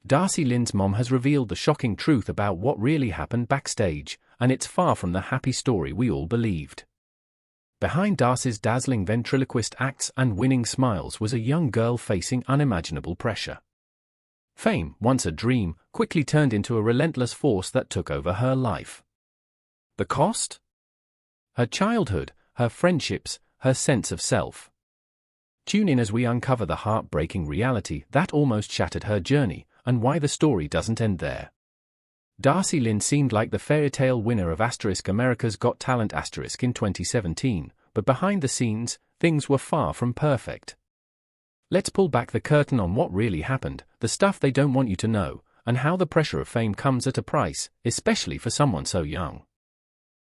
Darci Lynne's mom has revealed the shocking truth about what really happened backstage, and it's far from the happy story we all believed. Behind Darci's dazzling ventriloquist acts and winning smiles was a young girl facing unimaginable pressure. Fame, once a dream, quickly turned into a relentless force that took over her life. The cost? Her childhood, her friendships, her sense of self. Tune in as we uncover the heartbreaking reality that almost shattered her journey, and why the story doesn't end there. Darci Lynne seemed like the fairytale winner of America's Got Talent in 2017, but behind the scenes, things were far from perfect. Let's pull back the curtain on what really happened, the stuff they don't want you to know, and how the pressure of fame comes at a price, especially for someone so young.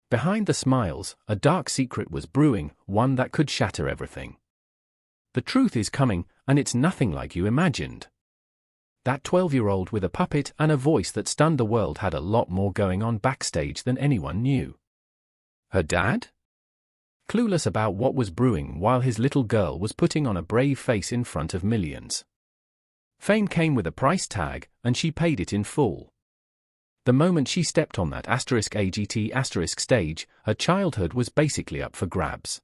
Behind the smiles, a dark secret was brewing, one that could shatter everything. The truth is coming, and it's nothing like you imagined. That 12-year-old with a puppet and a voice that stunned the world had a lot more going on backstage than anyone knew. Her dad? Clueless about what was brewing while his little girl was putting on a brave face in front of millions. Fame came with a price tag, and she paid it in full. The moment she stepped on that AGT stage, her childhood was basically up for grabs.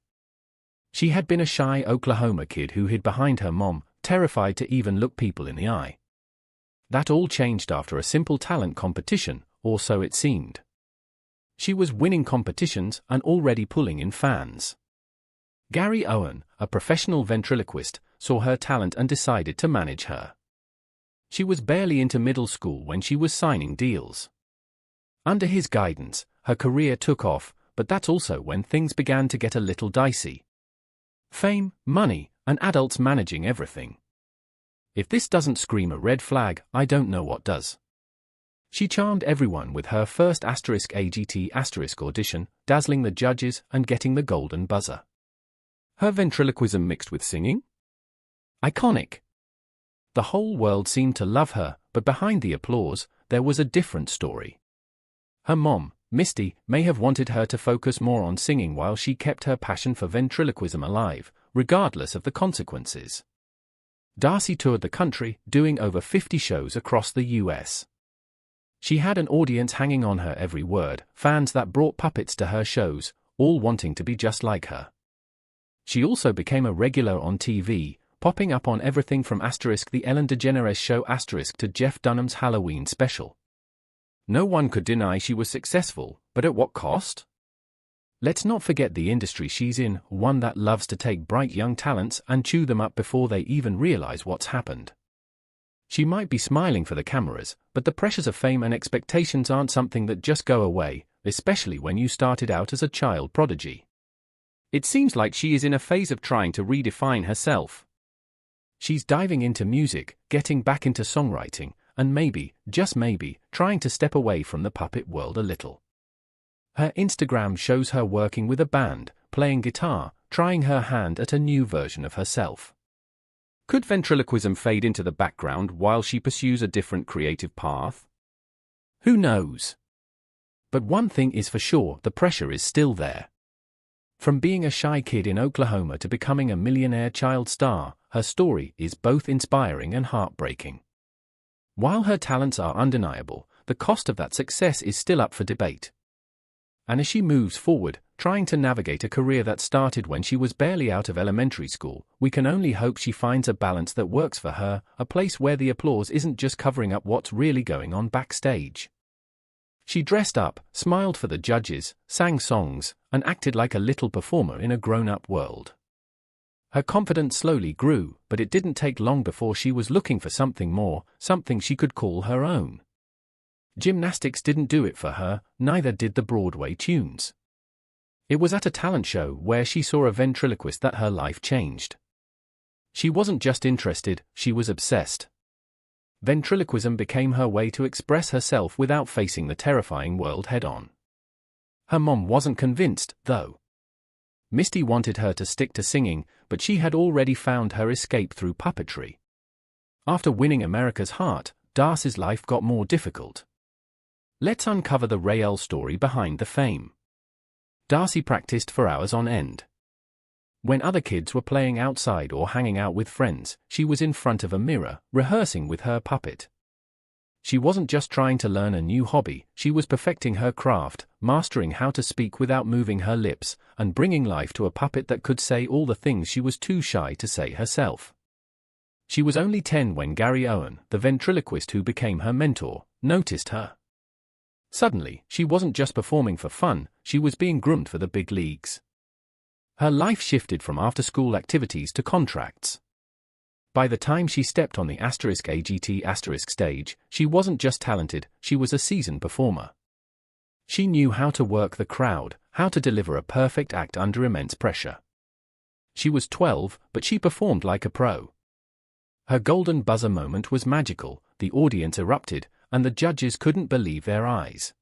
She had been a shy Oklahoma kid who hid behind her mom, terrified to even look people in the eye. That all changed after a simple talent competition, or so it seemed. She was winning competitions and already pulling in fans. Gary Owen, a professional ventriloquist, saw her talent and decided to manage her. She was barely into middle school when she was signing deals. Under his guidance, her career took off, but that's also when things began to get a little dicey. Fame, money, and adults managing everything. If this doesn't scream a red flag, I don't know what does. She charmed everyone with her first AGT audition, dazzling the judges and getting the golden buzzer. Her ventriloquism mixed with singing? Iconic. The whole world seemed to love her, but behind the applause, there was a different story. Her mom, Misty, may have wanted her to focus more on singing while she kept her passion for ventriloquism alive, regardless of the consequences. Darci toured the country, doing over 50 shows across the US. She had an audience hanging on her every word, fans that brought puppets to her shows, all wanting to be just like her. She also became a regular on TV, popping up on everything from the Ellen DeGeneres Show to Jeff Dunham's Halloween special. No one could deny she was successful, but at what cost? Let's not forget the industry she's in, one that loves to take bright young talents and chew them up before they even realize what's happened. She might be smiling for the cameras, but the pressures of fame and expectations aren't something that just go away, especially when you started out as a child prodigy. It seems like she is in a phase of trying to redefine herself. She's diving into music, getting back into songwriting, and maybe, just maybe, trying to step away from the puppet world a little. Her Instagram shows her working with a band, playing guitar, trying her hand at a new version of herself. Could ventriloquism fade into the background while she pursues a different creative path? Who knows? But one thing is for sure, the pressure is still there. From being a shy kid in Oklahoma to becoming a millionaire child star, her story is both inspiring and heartbreaking. While her talents are undeniable, the cost of that success is still up for debate. And as she moves forward, trying to navigate a career that started when she was barely out of elementary school, we can only hope she finds a balance that works for her, a place where the applause isn't just covering up what's really going on backstage. She dressed up, smiled for the judges, sang songs, and acted like a little performer in a grown-up world. Her confidence slowly grew, but it didn't take long before she was looking for something more, something she could call her own. Gymnastics didn't do it for her, neither did the Broadway tunes. It was at a talent show where she saw a ventriloquist that her life changed. She wasn't just interested, she was obsessed. Ventriloquism became her way to express herself without facing the terrifying world head-on. Her mom wasn't convinced, though. Misty wanted her to stick to singing, but she had already found her escape through puppetry. After winning America's heart, Darci's life got more difficult. Let's uncover the real story behind the fame. Darci practiced for hours on end. When other kids were playing outside or hanging out with friends, she was in front of a mirror, rehearsing with her puppet. She wasn't just trying to learn a new hobby, she was perfecting her craft, mastering how to speak without moving her lips, and bringing life to a puppet that could say all the things she was too shy to say herself. She was only 10 when Gary Owen, the ventriloquist who became her mentor, noticed her. Suddenly, she wasn't just performing for fun, she was being groomed for the big leagues. Her life shifted from after-school activities to contracts. By the time she stepped on the *AGT* stage, she wasn't just talented, she was a seasoned performer. She knew how to work the crowd, how to deliver a perfect act under immense pressure. She was 12, but she performed like a pro. Her golden buzzer moment was magical, the audience erupted, and the judges couldn't believe their eyes.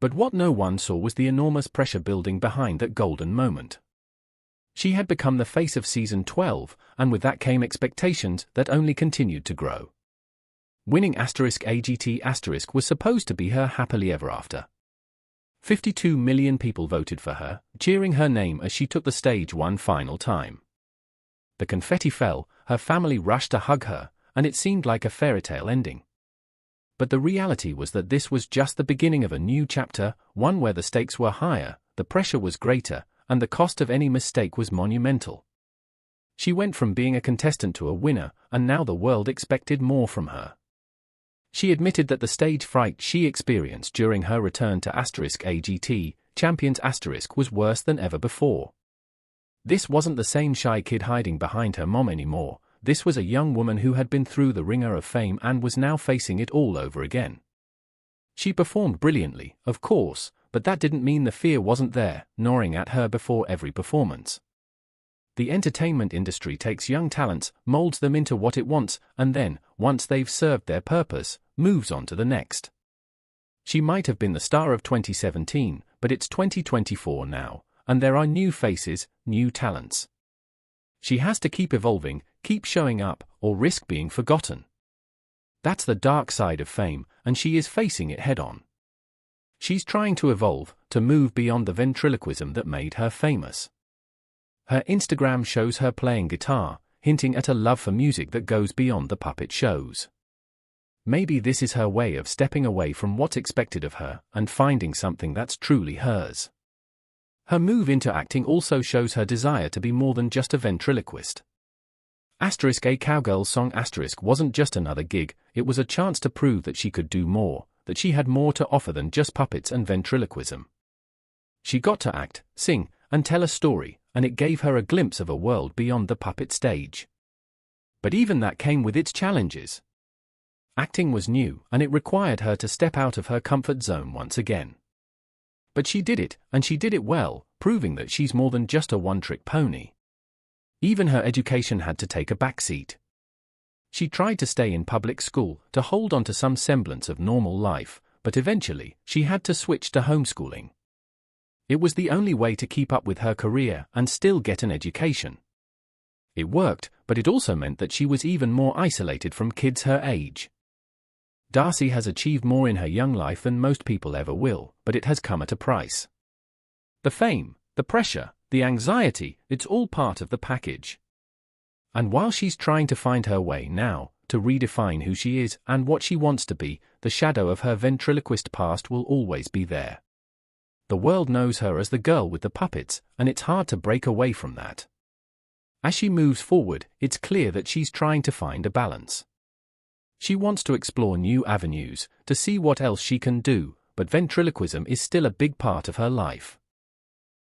But what no one saw was the enormous pressure building behind that golden moment. She had become the face of season 12, and with that came expectations that only continued to grow. Winning *AGT* was supposed to be her happily ever after. 52 million people voted for her, cheering her name as she took the stage one final time. The confetti fell, her family rushed to hug her, and it seemed like a fairy tale ending. But the reality was that this was just the beginning of a new chapter, one where the stakes were higher, the pressure was greater, and the cost of any mistake was monumental. She went from being a contestant to a winner, and now the world expected more from her. She admitted that the stage fright she experienced during her return to *AGT, Champions * was worse than ever before. This wasn't the same shy kid hiding behind her mom anymore, this was a young woman who had been through the ringer of fame and was now facing it all over again. She performed brilliantly, of course, but that didn't mean the fear wasn't there, gnawing at her before every performance. The entertainment industry takes young talents, molds them into what it wants, and then, once they've served their purpose, moves on to the next. She might have been the star of 2017, but it's 2024 now, and there are new faces, new talents. She has to keep evolving, keep showing up, or risk being forgotten. That's the dark side of fame, and she is facing it head-on. She's trying to evolve, to move beyond the ventriloquism that made her famous. Her Instagram shows her playing guitar, hinting at a love for music that goes beyond the puppet shows. Maybe this is her way of stepping away from what's expected of her and finding something that's truly hers. Her move into acting also shows her desire to be more than just a ventriloquist. *A Cowgirl Song* wasn't just another gig, it was a chance to prove that she could do more, that she had more to offer than just puppets and ventriloquism. She got to act, sing, and tell a story, and it gave her a glimpse of a world beyond the puppet stage. But even that came with its challenges. Acting was new, and it required her to step out of her comfort zone once again. But she did it, and she did it well, proving that she's more than just a one-trick pony. Even her education had to take a backseat. She tried to stay in public school, to hold on to some semblance of normal life, but eventually, she had to switch to homeschooling. It was the only way to keep up with her career and still get an education. It worked, but it also meant that she was even more isolated from kids her age. Darci has achieved more in her young life than most people ever will, but it has come at a price. The fame, the pressure, the anxiety, it's all part of the package. And while she's trying to find her way now, to redefine who she is and what she wants to be, the shadow of her ventriloquist past will always be there. The world knows her as the girl with the puppets, and it's hard to break away from that. As she moves forward, it's clear that she's trying to find a balance. She wants to explore new avenues, to see what else she can do, but ventriloquism is still a big part of her life.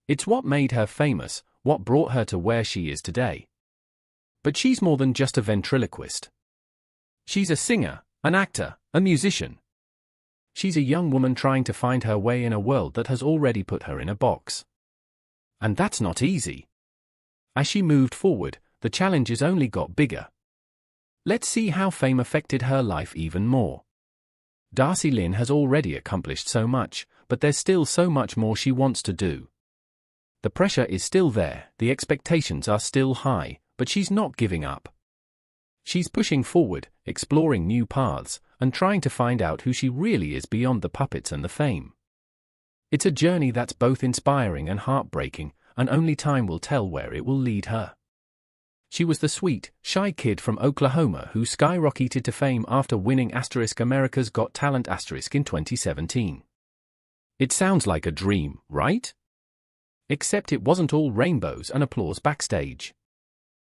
It's what made her famous, what brought her to where she is today. But she's more than just a ventriloquist. She's a singer, an actor, a musician. She's a young woman trying to find her way in a world that has already put her in a box. And that's not easy. As she moved forward, the challenges only got bigger. Let's see how fame affected her life even more. Darci Lynne has already accomplished so much, but there's still so much more she wants to do. The pressure is still there, the expectations are still high, but she's not giving up. She's pushing forward, exploring new paths, and trying to find out who she really is beyond the puppets and the fame. It's a journey that's both inspiring and heartbreaking, and only time will tell where it will lead her. She was the sweet, shy kid from Oklahoma who skyrocketed to fame after winning America's Got Talent in 2017. It sounds like a dream, right? Except it wasn't all rainbows and applause backstage.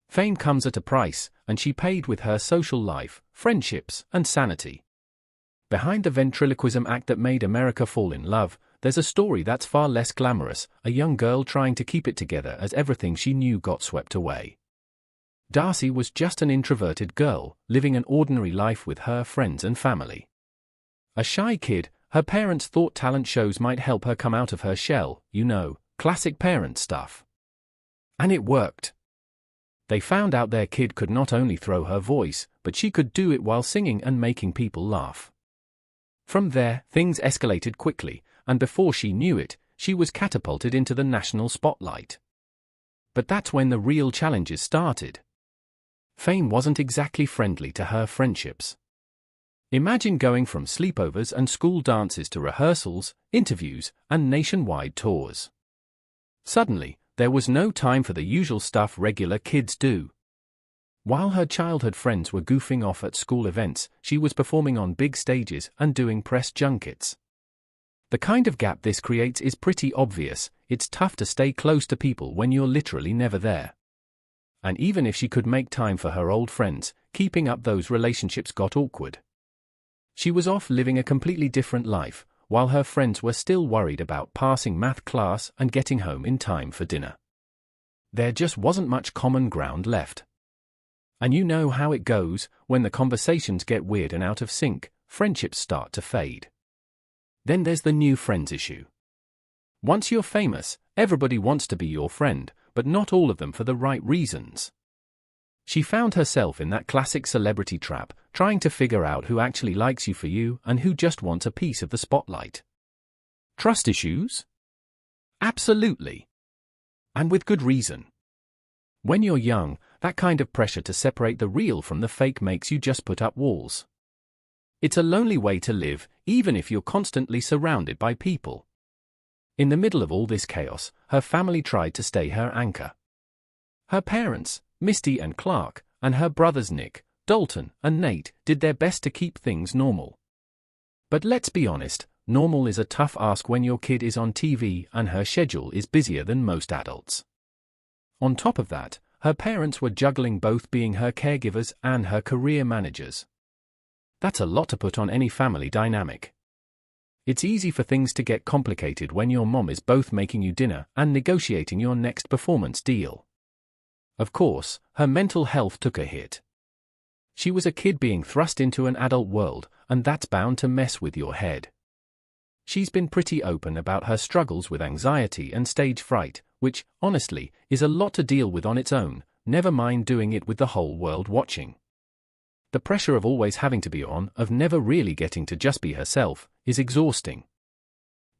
Fame comes at a price, and she paid with her social life, friendships, and sanity. Behind the ventriloquism act that made America fall in love, there's a story that's far less glamorous, a young girl trying to keep it together as everything she knew got swept away. Darci was just an introverted girl, living an ordinary life with her friends and family. A shy kid, her parents thought talent shows might help her come out of her shell, classic parent stuff. And it worked. They found out their kid could not only throw her voice, but she could do it while singing and making people laugh. From there, things escalated quickly, and before she knew it, she was catapulted into the national spotlight. But that's when the real challenges started. Fame wasn't exactly friendly to her friendships. Imagine going from sleepovers and school dances to rehearsals, interviews, and nationwide tours. Suddenly, there was no time for the usual stuff regular kids do. While her childhood friends were goofing off at school events, she was performing on big stages and doing press junkets. The kind of gap this creates is pretty obvious. It's tough to stay close to people when you're literally never there. And even if she could make time for her old friends, keeping up those relationships got awkward. She was off living a completely different life, while her friends were still worried about passing math class and getting home in time for dinner. There just wasn't much common ground left. And you know how it goes, when the conversations get weird and out of sync, friendships start to fade. Then there's the new friends issue. Once you're famous, everybody wants to be your friend, but not all of them for the right reasons. She found herself in that classic celebrity trap, trying to figure out who actually likes you for you and who just wants a piece of the spotlight. Trust issues? Absolutely. And with good reason. When you're young, that kind of pressure to separate the real from the fake makes you just put up walls. It's a lonely way to live, even if you're constantly surrounded by people. In the middle of all this chaos, her family tried to stay her anchor. Her parents, Misty and Clark, and her brothers Nick, Dalton, and Nate did their best to keep things normal. But let's be honest, normal is a tough ask when your kid is on TV and her schedule is busier than most adults. On top of that, her parents were juggling both being her caregivers and her career managers. That's a lot to put on any family dynamic. It's easy for things to get complicated when your mom is both making you dinner and negotiating your next performance deal. Of course, her mental health took a hit. She was a kid being thrust into an adult world, and that's bound to mess with your head. She's been pretty open about her struggles with anxiety and stage fright, which, honestly, is a lot to deal with on its own, never mind doing it with the whole world watching. The pressure of always having to be on, of never really getting to just be herself, is exhausting.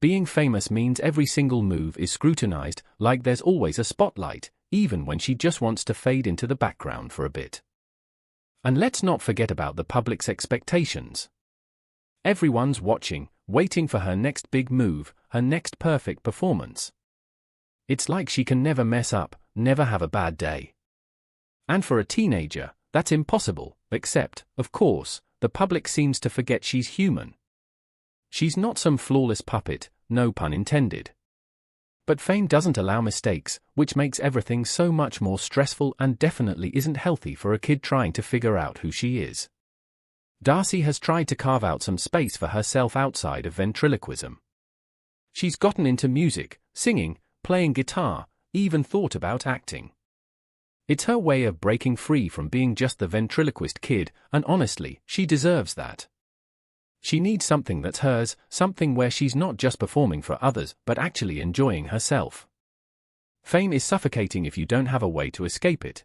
Being famous means every single move is scrutinized, like there's always a spotlight, even when she just wants to fade into the background for a bit. And let's not forget about the public's expectations. Everyone's watching, waiting for her next big move, her next perfect performance. It's like she can never mess up, never have a bad day. And for a teenager, that's impossible, except, of course, the public seems to forget she's human. She's not some flawless puppet, no pun intended. But fame doesn't allow mistakes, which makes everything so much more stressful and definitely isn't healthy for a kid trying to figure out who she is. Darci has tried to carve out some space for herself outside of ventriloquism. She's gotten into music, singing, playing guitar, even thought about acting. It's her way of breaking free from being just the ventriloquist kid, and honestly, she deserves that. She needs something that's hers, something where she's not just performing for others, but actually enjoying herself. Fame is suffocating if you don't have a way to escape it.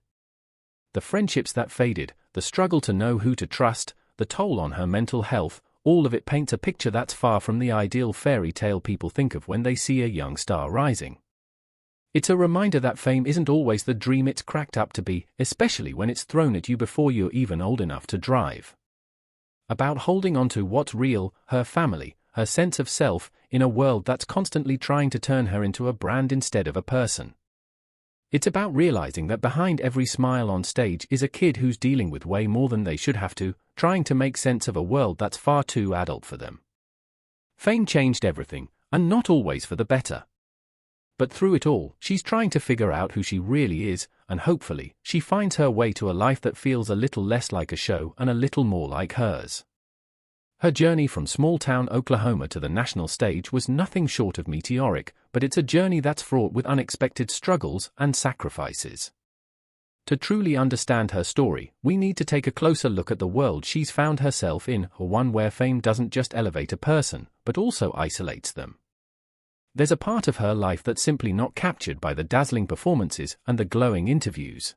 The friendships that faded, the struggle to know who to trust, the toll on her mental health, all of it paints a picture that's far from the ideal fairy tale people think of when they see a young star rising. It's a reminder that fame isn't always the dream it's cracked up to be, especially when it's thrown at you before you're even old enough to drive. About holding on to what's real, her family, her sense of self, in a world that's constantly trying to turn her into a brand instead of a person. It's about realizing that behind every smile on stage is a kid who's dealing with way more than they should have to, trying to make sense of a world that's far too adult for them. Fame changed everything, and not always for the better. But through it all, she's trying to figure out who she really is, and hopefully, she finds her way to a life that feels a little less like a show and a little more like hers. Her journey from small-town Oklahoma to the national stage was nothing short of meteoric, but it's a journey that's fraught with unexpected struggles and sacrifices. To truly understand her story, we need to take a closer look at the world she's found herself in, one where fame doesn't just elevate a person, but also isolates them. There's a part of her life that's simply not captured by the dazzling performances and the glowing interviews.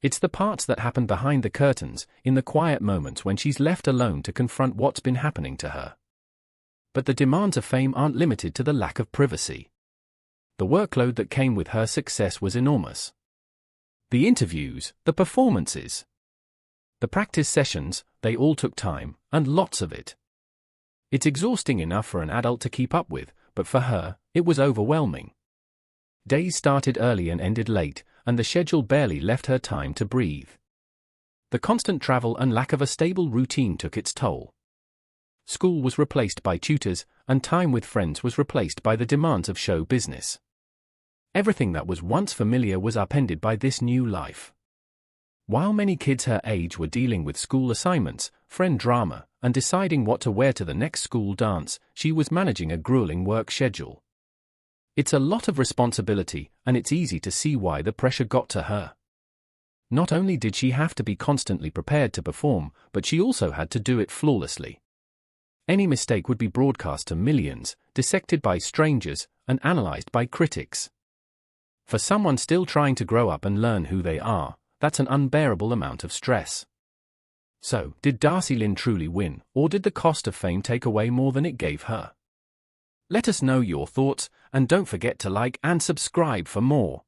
It's the parts that happen behind the curtains, in the quiet moments when she's left alone to confront what's been happening to her. But the demands of fame aren't limited to the lack of privacy. The workload that came with her success was enormous. The interviews, the performances, the practice sessions, they all took time, and lots of it. It's exhausting enough for an adult to keep up with, but for her, it was overwhelming. Days started early and ended late, and the schedule barely left her time to breathe. The constant travel and lack of a stable routine took its toll. School was replaced by tutors, and time with friends was replaced by the demands of show business. Everything that was once familiar was upended by this new life. While many kids her age were dealing with school assignments, friend drama, and deciding what to wear to the next school dance, she was managing a grueling work schedule. It's a lot of responsibility, and it's easy to see why the pressure got to her. Not only did she have to be constantly prepared to perform, but she also had to do it flawlessly. Any mistake would be broadcast to millions, dissected by strangers, and analyzed by critics. For someone still trying to grow up and learn who they are, that's an unbearable amount of stress. So, did Darci Lynne truly win, or did the cost of fame take away more than it gave her? Let us know your thoughts, and don't forget to like and subscribe for more.